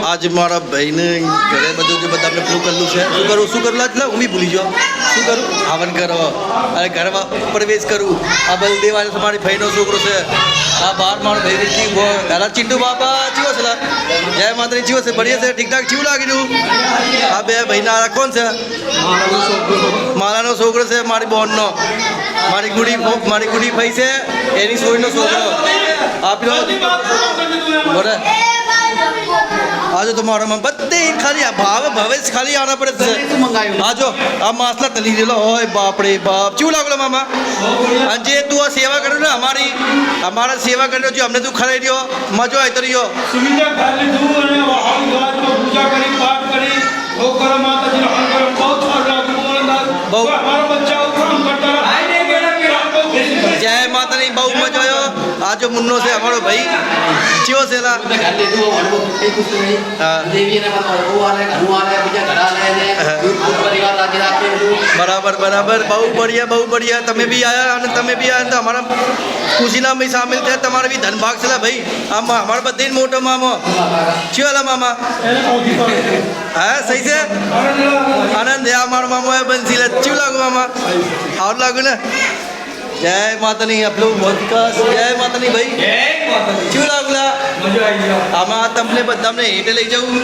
आज मारा भाई ने घरे બધું જે બધા આપણે પેલું કરલું છે શું કરું લાજ હું બી ભૂલી ગયો શું કરું હવન કરો અને ઘરમાં પ્રવેશ કરું આ બલદેવ અને તમારી ભાઈનો છોકરો છે આ બાર મારો ભાઈ જી એલા ચિંટુ બાપા જીવો છે જય માતાજી જીવો છે બઢિયા છે ઠીક ઠાક જીવ લાગી રહ્યું આ બે ભાઈના આ કોણ છે મારાનો છોકરો છે મારી બોનનો મારી ગુડી ભાઈ છે એની સોયનો છોકરો આપનો બોલે आज तुम्हारा मन बत्ते खाली भाव भवेश खाली आना पड़े आज आ मासला तली दिलो ओए बाप रे बाप क्यों लागलो मामा जे तू आ सेवा करो ना हमारा सेवा करने जो हमने तू खड़े रियो मजो आयतो रियो सुविधा खाली तू અને વાહન ગાજ को पूजा करी पाठ करी वो करो माता जी हवन करो बहुत सारा बोलंदा बहुत हमारा बच्चा काम करता रहा आईने केड़ा के आपको जय माता दी बहुत मजा आयो आज जो मुन्नो से हमारो भाई चियो से ला घर ले दो और वो कई कुछ नहीं देवी ने मतलब वो वाले बीजा घर वाले ने परिवार राज्य राखे बराबर बराबर बहुत बढ़िया તમે બી આયા અને તમે બી આયા તો અમારા ખુશીના में शामिल थे તમારે બી ધન ભાગ છે ભાઈ આમાં અમારા બધે મોટો મામો ચિયોલા મામા હા સહી છે આનંદ है અમારો મામો है બંસીલા ચિયો लागू मामा और लागू ને જય માતાની આપણું podcast જય માતાની ભાઈ જય માતા ચિયો लागला મજા આવી ગયો આમાં તમને બધાને હેઠે લઈ જાઉં